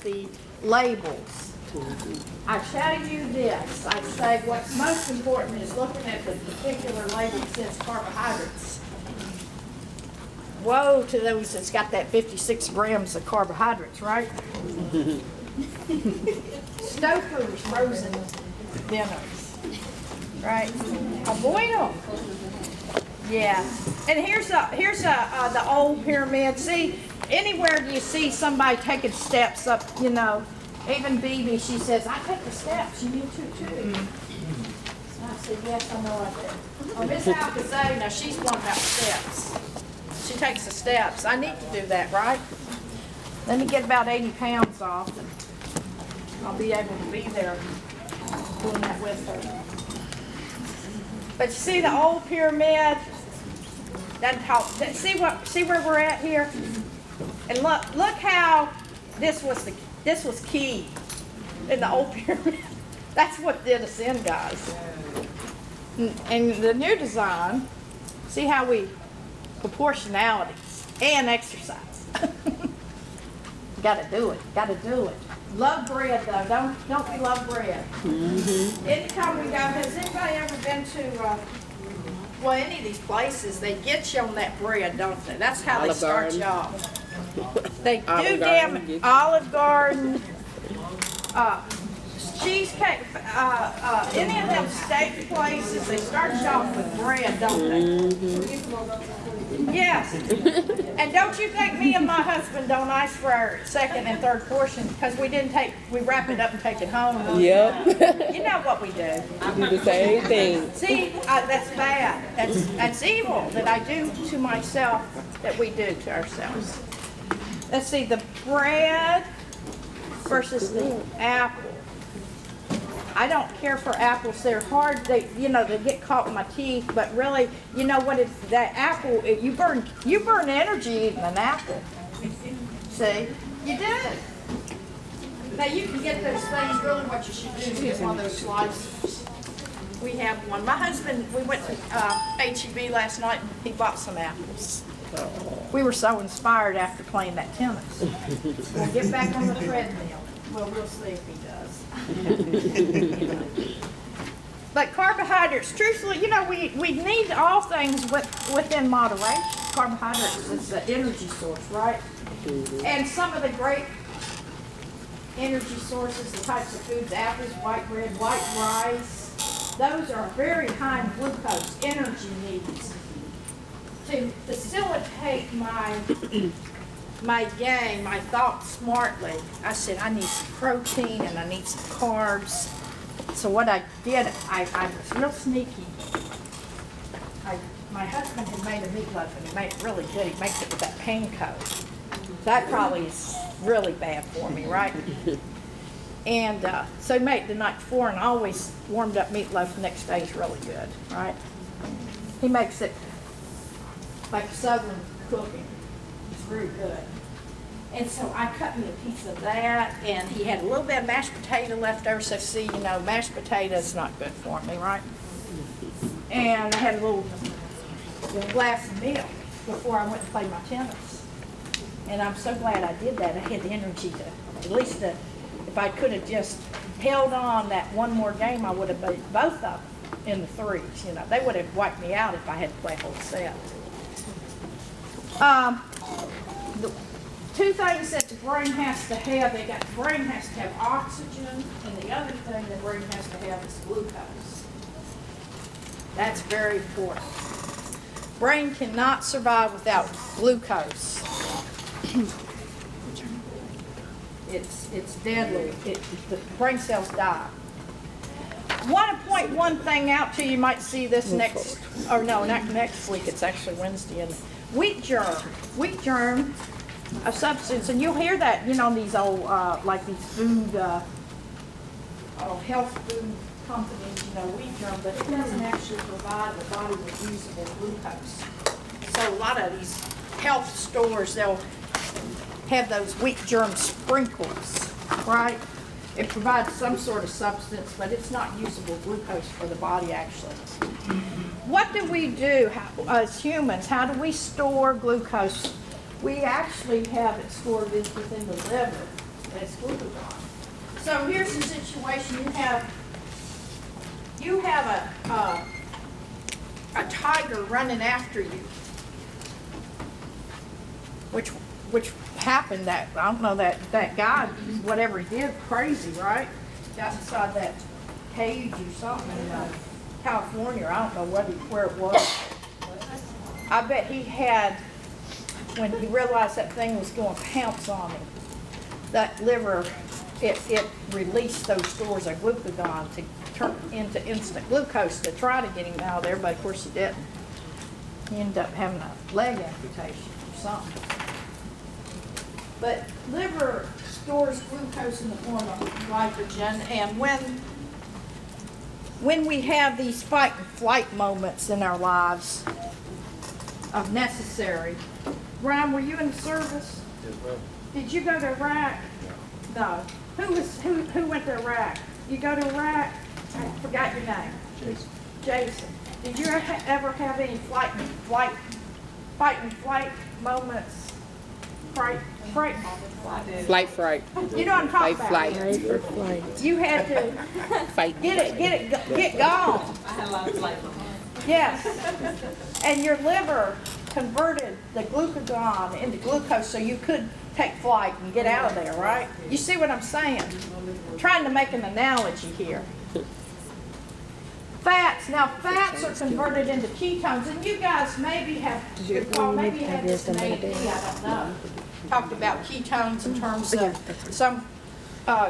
the labels. I show you this. I say what's most important is looking at the particular label that says carbohydrates. Woe to those that's got that 56 grams of carbohydrates, right? Stouffer's frozen dinners, right? Avoid them. Yeah. And here's the old pyramid. See, anywhere do you see somebody taking steps up, you know, even Bibi, she says, I take the steps, you need to too. And I said, yes, I know I do. Well, Miss Alcazay, now she's one about steps. She takes the steps. I need to do that, right? Let me get about 80 pounds off and I'll be able to be there doing that with her. But you see the old pyramid? See where we're at here? And look how this was key in the old pyramid. That's what did us in, guys. And the new design, see how we proportionalities and exercise. Gotta do it. Gotta do it. Love bread though. Don't we love bread? Mm-hmm. Anytime we go, has anybody ever been to well, any of these places, they get you on that bread, don't they? That's how Olive they start Garden. You off. They do damn Olive Garden, cheesecake, any of them steak places, they start you off with bread, don't they? Mm-hmm. Yes. And don't you think me and my husband don't ask for our second and third portion because we wrap it up and take it home. Yep. You know what we do. We do the same thing. See, that's bad. That's evil that I do to myself that we do to ourselves. Let's see, the bread versus the apple. I don't care for apples. They're hard. They get caught in my teeth. But really, you know what? It's that apple. You burn energy eating an apple. See, you do. Now you can get those things. Really, what you should do is get one of those slices. We have one. My husband. We went to HEB last night, and he bought some apples. We were so inspired after playing that tennis. We'll get back on the treadmill. Well, we'll see if he does. But carbohydrates, truthfully, we need all things within moderation. Carbohydrates is the energy source, right? Mm-hmm. And some of the great energy sources, the types of foods, apples, white bread, white rice, those are very high in glucose, energy needs. To facilitate my game, my thoughts smartly, I said I need some protein and I need some carbs. So what I did, I was real sneaky. My husband had made a meatloaf and he made it really good. He makes it with that panko. That probably is really bad for me, right? And so he made it the night before and always warmed up meatloaf the next day is really good, right? He makes it like Southern cooking. It's very good. And so I cut me a piece of that, and he had a little bit of mashed potato left over. So see, mashed potato is not good for me, right? And I had a little glass of milk before I went to play my tennis. And I'm so glad I did that. I had the energy to, at least if I could have just held on that one more game, I would have beat both of them in the threes. They would have wiped me out if I had to play a whole set. The two things that the brain has to have, the brain has to have oxygen, and the other thing the brain has to have is glucose. That's very important. Brain cannot survive without glucose. It's deadly. The brain cells die. Want to point one thing out to you. You might see this not next week. It's actually Wednesday. And wheat germ, a substance, and you'll hear that, these old, like these food, health food companies, wheat germ, but it doesn't actually provide the body with usable glucose. So a lot of these health stores, they'll have those wheat germ sprinkles, right? It provides some sort of substance, but it's not usable glucose for the body, actually. What do we do as humans? How do we store glucose? We actually have it stored within the liver. this glucagon. So here's the situation: you have a tiger running after you, which happened. That I don't know, that guy, whatever he did, crazy, right? Got inside that cage or something in California. I don't know where it was. I bet he had, when he realized that thing was going to pounce on him, that liver, it released those stores of glucagon to turn into instant glucose to try to get him out of there, but of course he didn't. He ended up having a leg amputation or something. But liver stores glucose in the form of glycogen, and when we have these fight and flight moments in our lives of necessary. Ryan, were you in the service? Yes, ma'am. Did you go to Iraq? No. Who went to Iraq? You go to Iraq? I forgot your name. Jason. Jason. Did you ever have any fight and flight moments? Fright moments. Flight fright. You know what I'm talking about. Flight. You had to Fight. get gone. I had a lot of flight. Yes. And your liver converted the glucagon into glucose so you could take flight and get out of there, right? You see what I'm saying? I'm trying to make an analogy here. Fats. Now, fats are converted into ketones, and you guys maybe have had this in AP, I don't know. Talked about ketones in terms of some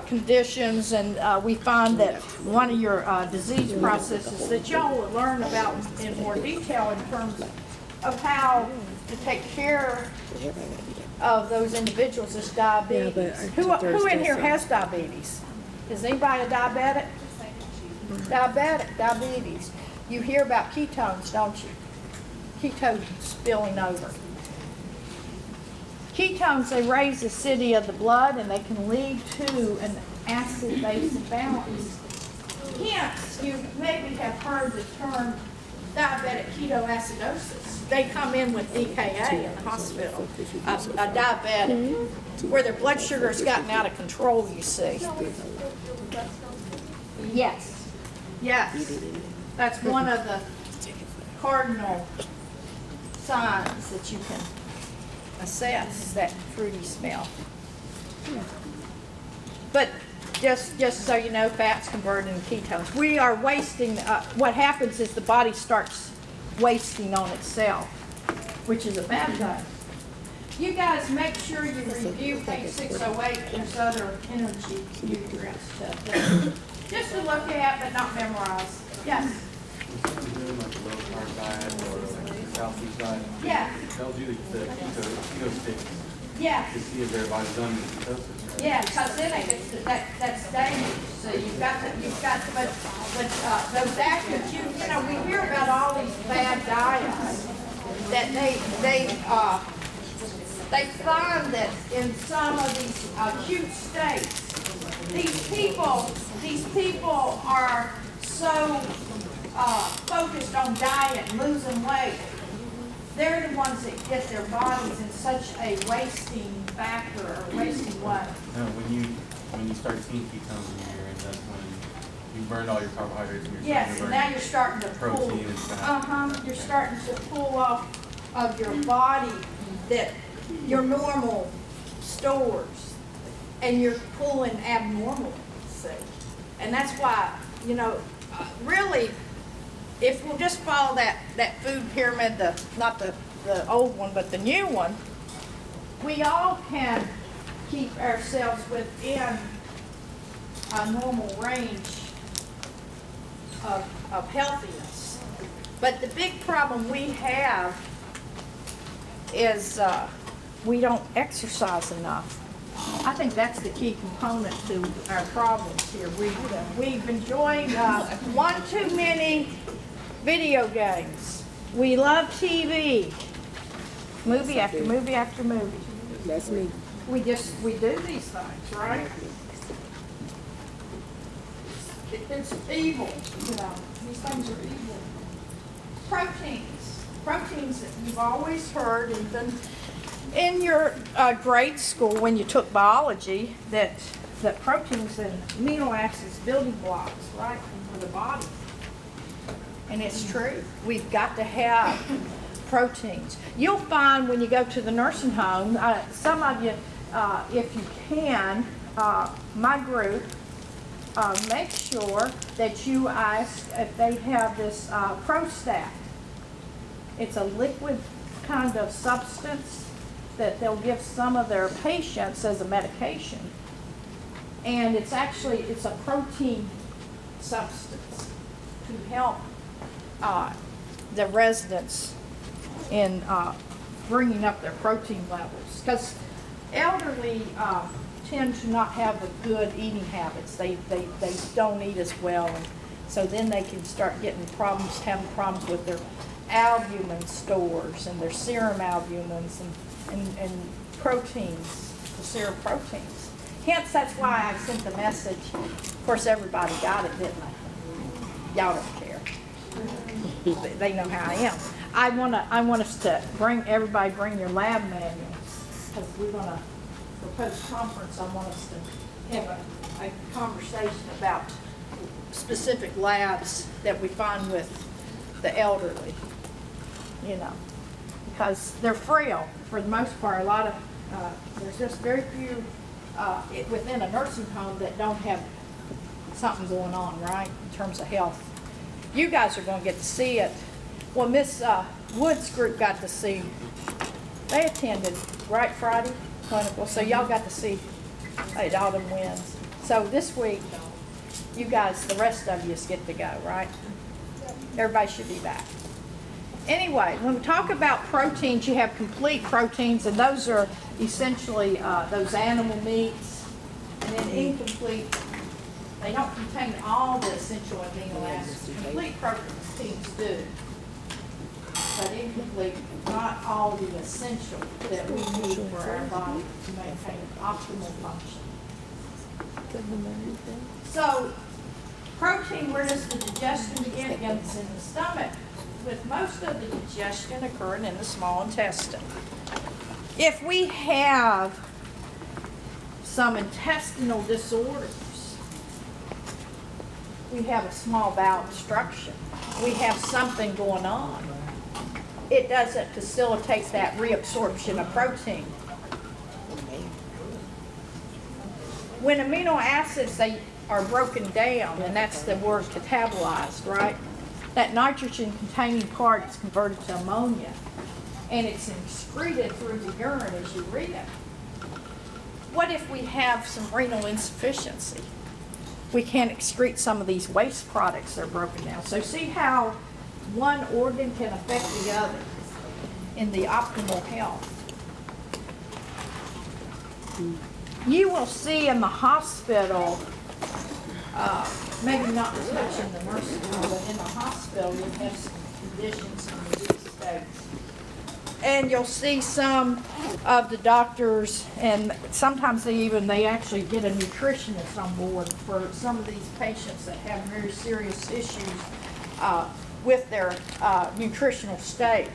conditions, and we find that one of your disease processes that y'all will learn about in more detail in terms of how to take care of those individuals is diabetes. Who in here has diabetes? Is anybody a diabetic? Diabetes. You hear about ketones, don't you? Ketones spilling over. Ketones, they raise the acidity of the blood and they can lead to an acid-base imbalance. Hence, you maybe have heard the term diabetic ketoacidosis. They come in with DKA in the hospital, a diabetic, where their blood sugar has gotten out of control, you see. Yes. Yes. That's one of the cardinal signs that you can assess that fruity smell. But just so you know, fats convert into ketones. We are wasting, what happens is the body starts wasting on itself, which is a bad thing. You guys make sure you review page 608. There's other energy nutrients stuff there. Just to look at, but not memorize. Yes? If you're doing like a low carb diet or like a healthy diet, Yeah. it tells you the keto sticks Yeah. to see if their body's done with ketosis. Right? Yeah, because then it gets that's dangerous. So you've got to, but those active, you know, we hear about all these bad diets that they find that in some of these acute states, these people are so focused on diet and losing weight. They're the ones that get their bodies in such a wasting factor or wasting way. No, when you start seeing ketones in your urine, that's when you burned all your carbohydrates and you're Yes, and now you're starting to pull. protein and fat. You're starting to pull off of your body that your normal stores, and you're pulling abnormal. See, and that's why, you know, really, if we'll just follow that food pyramid, not the old one, but the new one, we all can keep ourselves within a normal range of healthiness. But the big problem we have is we don't exercise enough. I think that's the key component to our problems here. We've enjoyed one too many video games. We love TV, movie after movie after movie. That's me. We do these things, right? It's evil, you know. These things are evil. Proteins that you've always heard, even in your grade school, when you took biology, that proteins and amino acids building blocks, right, for the body. And it's true. We've got to have proteins. You'll find when you go to the nursing home, some of you, if you can, my group, make sure that you ask if they have this Prostat. It's a liquid kind of substance that they'll give some of their patients as a medication. And it's a protein substance to help the residents in bringing up their protein levels. Because elderly tend to not have the good eating habits. They don't eat as well. And so then they can start having problems with their albumin stores and their serum albumins and proteins, the serum proteins. Hence, that's why I sent the message. Of course, everybody got it, didn't they? Y'all don't care. They know how I am. I want us to bring your lab manuals, because we're going to propose conference. I want us to have a conversation about specific labs that we find with the elderly, you know, because they're frail for the most part. There's just very few within a nursing home that don't have something going on, right, in terms of health. You guys are going to get to see it. Well, Miss Wood's group got to see, they attended, right, Friday clinical, so y'all got to see all them wins. So this week, you guys, the rest of you get to go, right? Everybody should be back. Anyway, when we talk about proteins, you have complete proteins, and those are essentially those animal meats, and then incomplete, they don't contain all the essential amino acids. Complete proteins do, but incomplete, not all the essential that we need for our body to maintain optimal function. So, protein, where does the digestion begin? It begins in the stomach, with most of the digestion occurring in the small intestine. If we have some intestinal disorders, we have a small bowel obstruction, we have something going on, it doesn't facilitate that reabsorption of protein. When amino acids, they are broken down, and that's the word catabolized, right? That nitrogen-containing part is converted to ammonia, and it's excreted through the urine as urea. What if we have some renal insufficiency? We can't excrete some of these waste products that are broken down. So see how one organ can affect the other in the optimal health. You will see in the hospital, maybe not as much in the nursing home, but in the hospital, you'll have some conditions in disease states. And you'll see some of the doctors, and sometimes they actually get a nutritionist on board for some of these patients that have very serious issues with their nutritional state.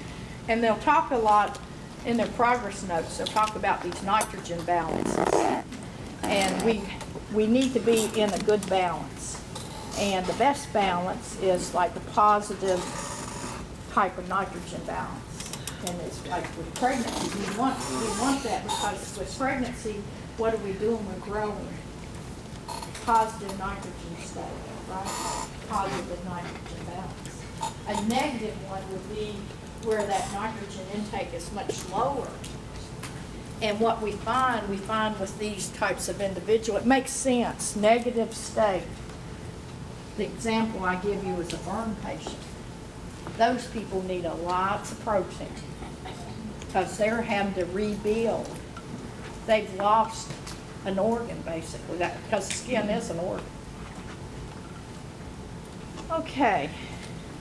And they'll talk a lot in their progress notes. They'll talk about these nitrogen balances. And we need to be in a good balance. And the best balance is like the positive type of nitrogen balance. And it's like with pregnancy, we want that, because with pregnancy, what are we doing? We're growing. Positive nitrogen state, right? Positive nitrogen balance. A negative one would be where that nitrogen intake is much lower. And what we find with these types of individual, it makes sense, negative state. The example I give you is a burn patient. Those people need a lot of protein because they're having to rebuild. They've lost an organ, basically, because the skin is an organ. Okay,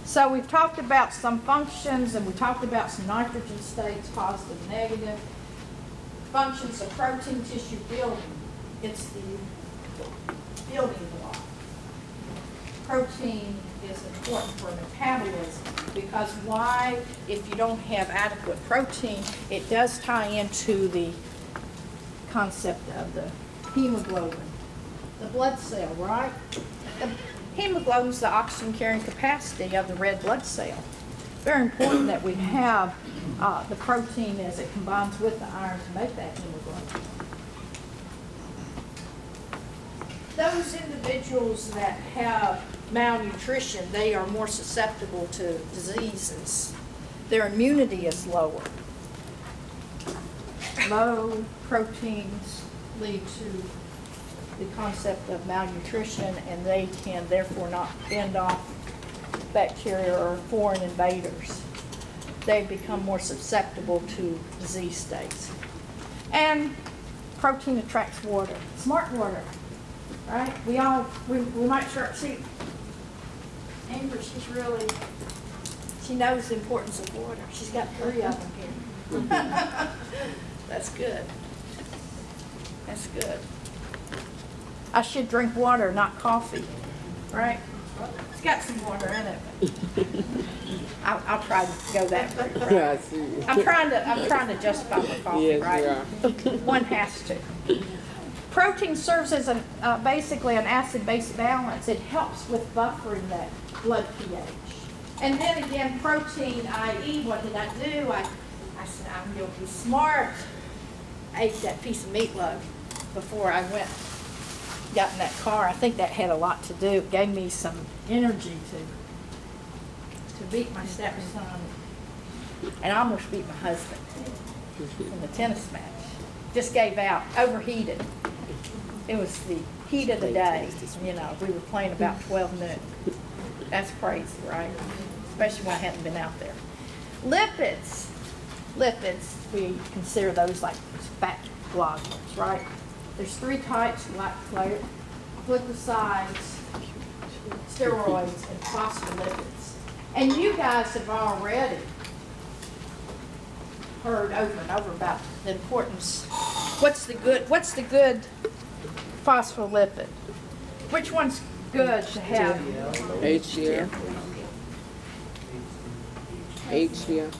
so we've talked about some functions, and we talked about some nitrogen states, positive, negative. Functions of protein tissue building. It's the building block. Protein is important for metabolism, because why, if you don't have adequate protein, it does tie into the concept of the hemoglobin, the blood cell, right? The hemoglobin is the oxygen carrying capacity of the red blood cell. Very important that we have the protein as it combines with the iron to make that hemoglobin. Those individuals that have malnutrition, they are more susceptible to diseases. Their immunity is lower. Low proteins lead to the concept of malnutrition, and they can therefore not fend off bacteria or foreign invaders. They become more susceptible to disease states. And protein attracts water, smart water, right? We might start, see, Amber, she knows the importance of water. She's got 3 of them here. That's good. That's good. I should drink water, not coffee, right? It's got some water in it. But I'll try to go that route. Right? Yeah, I see. I'm trying to justify my coffee, Yes, right? you are. One has to. Protein serves as basically an acid-base balance. It helps with buffering that blood pH. And then again, protein, i.e., what did I do? I said, I'm going to be smart. I ate that piece of meatloaf before I got in that car. I think that had a lot to do. It gave me some energy to beat my stepson. And I almost beat my husband in the tennis match. Just gave out, overheated. It was the heat of the day. You know, we were playing about 12 noon. That's crazy, right? Especially when I hadn't been out there. Lipids. Lipids, we consider those like fat globules, right? There's 3 types, glycosides, steroids, and phospholipids. And you guys have already heard over and over about the importance. What's the good phospholipid? Which one's good to have? HDL. HDL.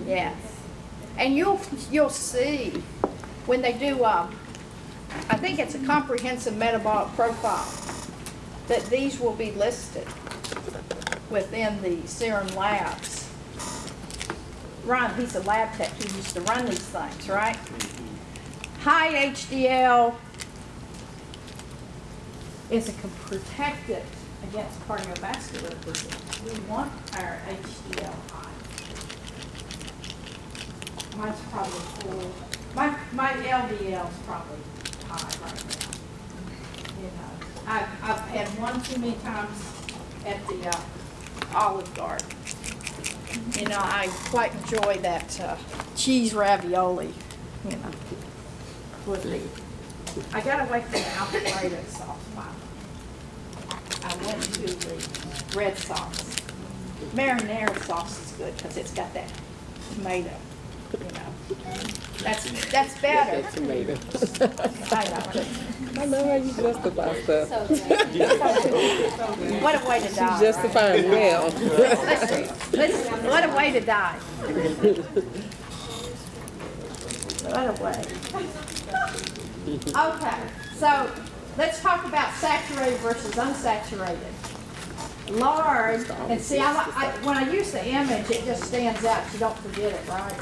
Yes. And you'll see when they do, I think it's a comprehensive metabolic profile, that these will be listed within the serum labs. Ron, he's a lab tech. He used to run these things, right? High HDL is a protective against cardiovascular disease. We want our HDL high. Mine's probably full. My LDL is probably high right now. You know, I've had one too many times at the Olive Garden. You know, I quite enjoy that cheese ravioli. You know, with the. I got away from the Alfredo sauce. I went to the red sauce. Marinara sauce is good because it's got that tomato. You know, that's better. That tomato. I know. I know how you justify stuff. What a way to die. She's justifying well. Listen, what a way to die. What a way. Okay, so let's talk about saturated versus unsaturated. Lard, and see, when I use the image, it just stands out. You don't forget it, right?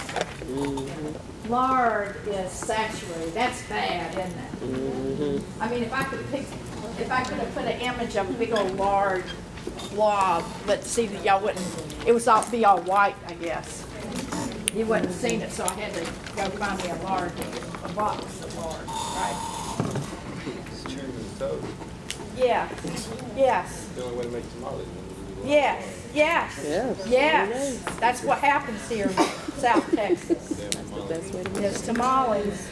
Lard is saturated. That's bad, isn't it? I mean, if I could have put an image of a big old lard blob, but see that y'all wouldn't. It was be all white, I guess. You wouldn't have seen it, so I had to go find me a box of lard, right? Yeah. Yes. The only way to make tamales. Yes. Yes. Yes. Yes. That's what happens here in South Texas. That's what it Is tamales.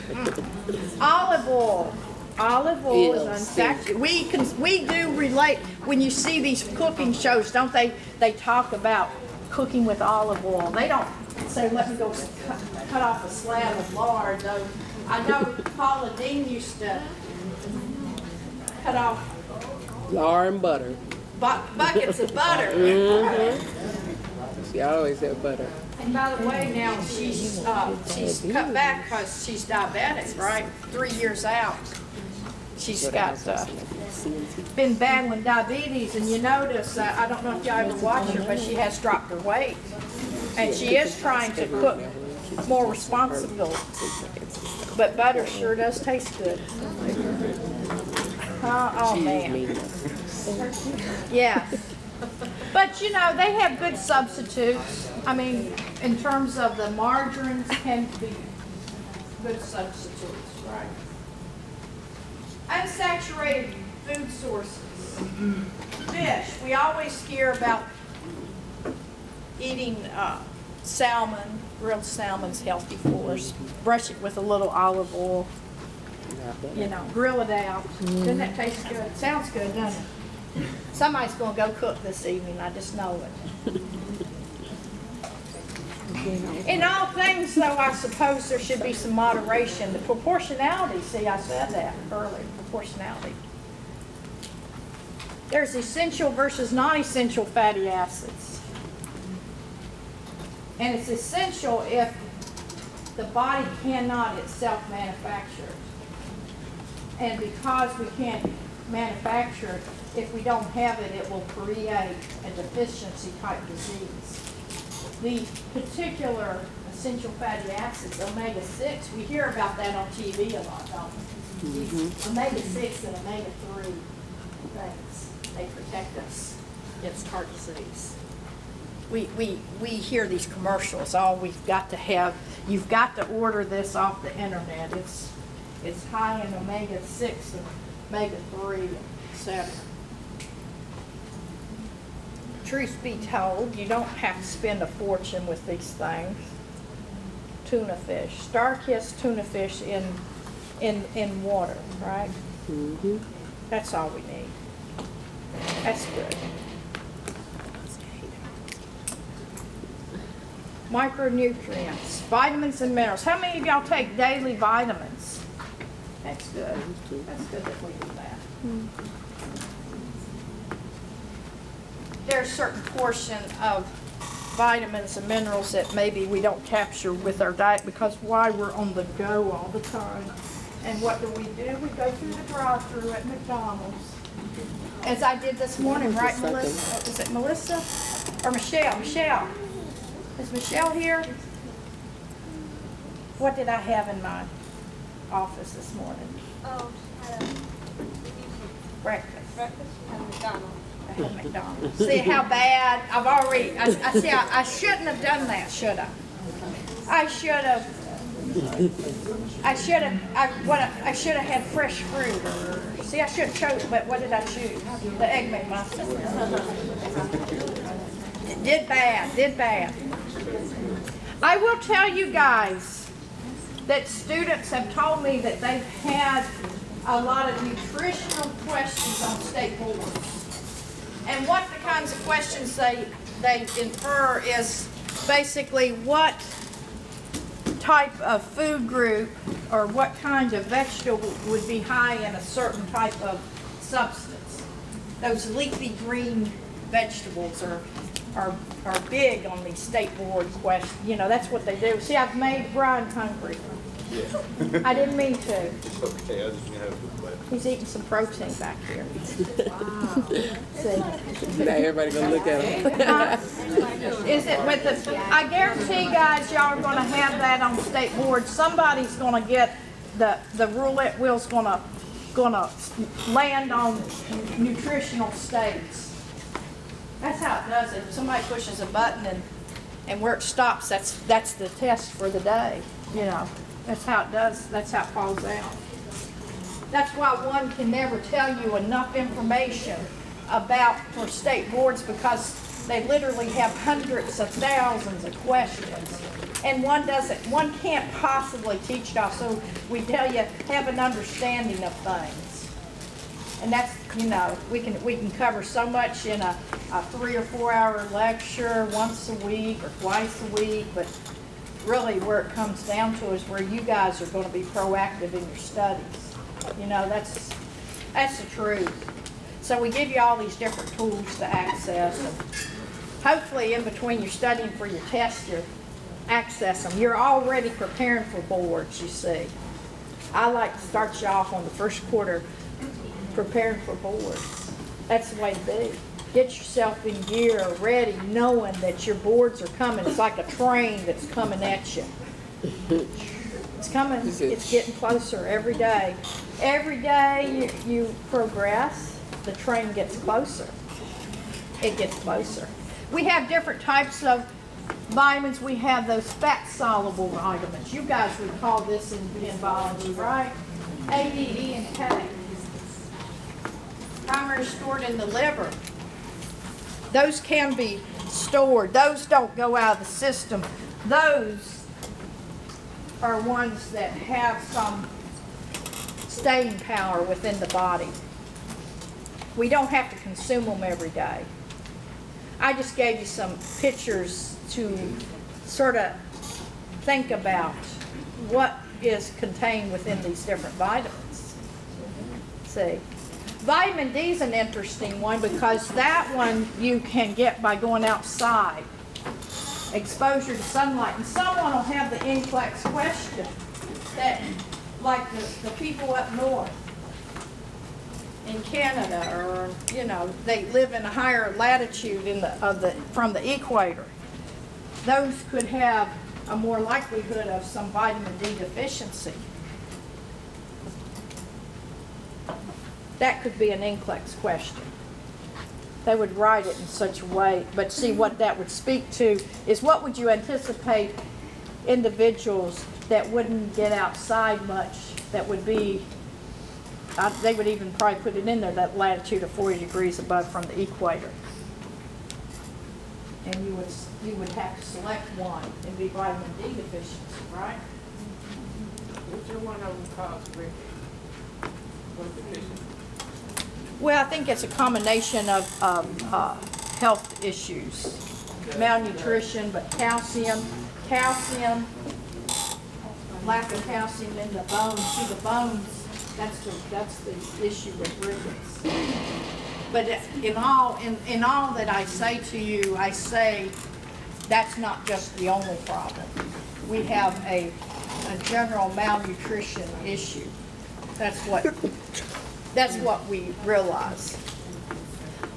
Olive oil. Olive oil is unsaturated. We do relate when you see these cooking shows, don't they? They talk about cooking with olive oil. They don't say, "Let me go cut off a slab of lard." Though I know Paula Dean used to cut off Lard and butter. buckets of butter. She always had butter. And by the way, now she's cut back because she's diabetic, right? 3 years out. She's got, been battling diabetes, and you notice, I don't know if y'all ever watch her, but she has dropped her weight. And she is trying to cook more responsible. But butter sure does taste good. Oh, man. Yeah. But you know, they have good substitutes. I mean, in terms of the margarines tend to be good substitutes, right? Unsaturated food sources. Fish. We always hear about eating salmon. Grilled salmon's healthy for us. Brush it with a little olive oil. You know, grill it out. Doesn't that taste good? It sounds good, doesn't it? Somebody's going to go cook this evening. I just know it. In all things, though, I suppose there should be some moderation. The proportionality, see, I said that earlier, proportionality. There's essential versus non-essential fatty acids. And it's essential if the body cannot itself manufacture it. And because we can't manufacture it, if we don't have it, it will create a deficiency type disease. The particular essential fatty acids, omega-6, we hear about that on TV a lot, don't we? These omega-6 and omega-3 things, they protect us against heart disease. We hear these commercials, oh, we've got to have, you've got to order this off the internet. It's high in omega-6 and omega-3, etc. Truth be told, you don't have to spend a fortune with these things. Tuna fish, star-kissed tuna fish in water, right? Mm-hmm. That's all we need. That's good. Micronutrients, vitamins and minerals. How many of y'all take daily vitamins? That's good. That's good that we do that. There's a certain portion of vitamins and minerals that maybe we don't capture with our diet because why, we're on the go all the time. And what do? We go through the drive-thru at McDonald's. As I did this morning, right, Melissa? Was it Melissa? Or Michelle? Michelle. Is Michelle here? What did I have in my office this morning? Oh, had a Breakfast. breakfast at McDonald's. I had McDonald's. See how bad I've already. I shouldn't have done that, should I? I should have. I should have had fresh fruit. See, I should have chosen, but what did I choose? The Egg McMuffin. Did bad. I will tell you guys that students have told me that they've had a lot of nutritional questions on state boards. And what the kinds of questions they infer is basically what type of food group or what kind of vegetable would be high in a certain type of substance. Those leafy green vegetables are big on these state board questions. You know, that's what they do. See, I've made Brian hungry. Yeah. I didn't mean to. It's okay, I was just gonna have a good laugh. He's eating some protein back here. Wow. See? Now everybody gonna look at him. Is it with the, I guarantee guys, y'all are gonna have that on state board. Somebody's gonna get, the roulette wheel's gonna land on nutritional states. That's how it does it. Somebody pushes a button and where it stops, that's the test for the day, you know. That's how it does, that's how it falls out. That's why one can never tell you enough information about for state boards because they literally have hundreds of thousands of questions. And one can't possibly teach it all. So we tell you, have an understanding of things. And that's, you know, we can cover so much in a 3 or 4 hour lecture once a week or twice a week, but really where it comes down to is where you guys are going to be proactive in your studies. You know, that's the truth. So we give you all these different tools to access, and hopefully in between you're studying for your test, you access them. You're already preparing for boards, you see. I like to start you off on the first quarter preparing for boards. That's the way to be. Get yourself in gear, ready, knowing that your boards are coming. It's like a train that's coming at you. It's coming, it's getting closer every day. Every day you progress, the train gets closer. It gets closer. We have different types of vitamins. We have those fat-soluble vitamins. You guys recall this in biology, right? A, D, E, and K. Primarily stored in the liver. Those can be stored. Those don't go out of the system. Those are ones that have some staying power within the body. We don't have to consume them every day. I just gave you some pictures to sort of think about what is contained within these different vitamins. See, vitamin D is an interesting one because that one you can get by going outside. Exposure to sunlight. And someone will have the NCLEX question that, like the people up north in Canada, or you know, they live in a higher latitude from the equator. Those could have a more likelihood of some vitamin D deficiency. That could be an NCLEX question. They would write it in such a way, but see what that would speak to is what would you anticipate individuals that wouldn't get outside much, that would be, they would even probably put it in there, that latitude of 40 degrees above from the equator. And you would have to select one and be vitamin D deficiency, right? What's your one of them called, Rick? What deficiency? Well, I think it's a combination of health issues, malnutrition, but calcium, lack of calcium in the bones. See, the bones, that's the issue with rickets. But in all that I say to you, I say that's not just the only problem. We have a general malnutrition issue. That's what we realize.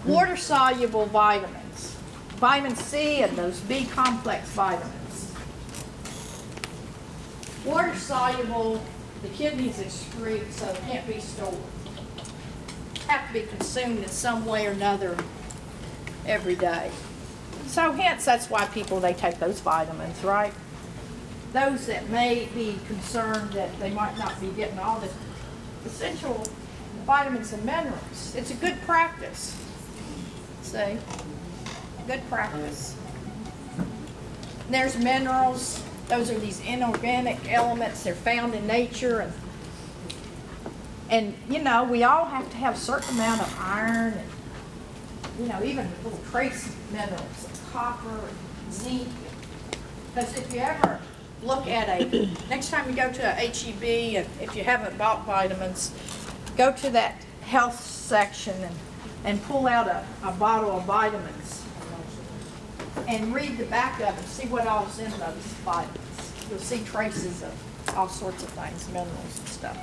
Water-soluble vitamins, vitamin C and those B complex vitamins. Water-soluble, the kidneys excrete, so it can't be stored. Have to be consumed in some way or another every day. So hence, that's why they take those vitamins, right? Those that may be concerned that they might not be getting all the essential vitamins and minerals. It's a good practice. See? Good practice. There's minerals. Those are these inorganic elements. They're found in nature. And you know, we all have to have a certain amount of iron and, you know, even little trace minerals, copper, and zinc. Because if you ever look at next time you go to a HEB, and if you haven't bought vitamins, go to that health section and pull out a bottle of vitamins and read the back of it, see what all's in those vitamins. You'll see traces of all sorts of things, minerals and stuff.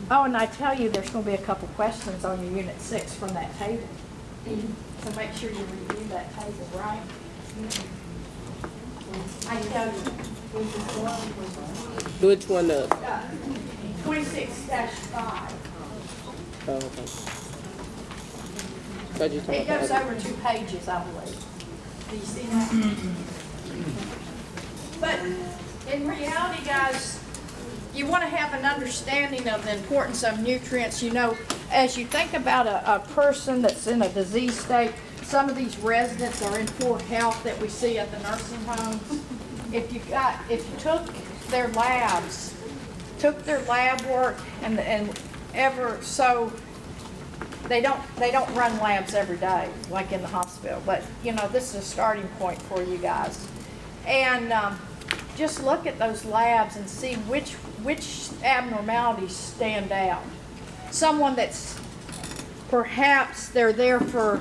Oh, and I tell you, there's going to be a couple questions on your Unit 6 from that table. So make sure you review that table, right? I tell you. Which one up? 26-5. Oh, okay. Thought you talking It goes about over 2 pages, I believe. Do you see that? But in reality, guys, you want to have an understanding of the importance of nutrients. You know, as you think about a person that's in a disease state, some of these residents are in poor health that we see at the nursing homes. If you took their labs, took their lab work, and ever so, they don't run labs every day like in the hospital. But you know, this is a starting point for you guys, and just look at those labs and see which abnormalities stand out. someone that's perhaps they're there for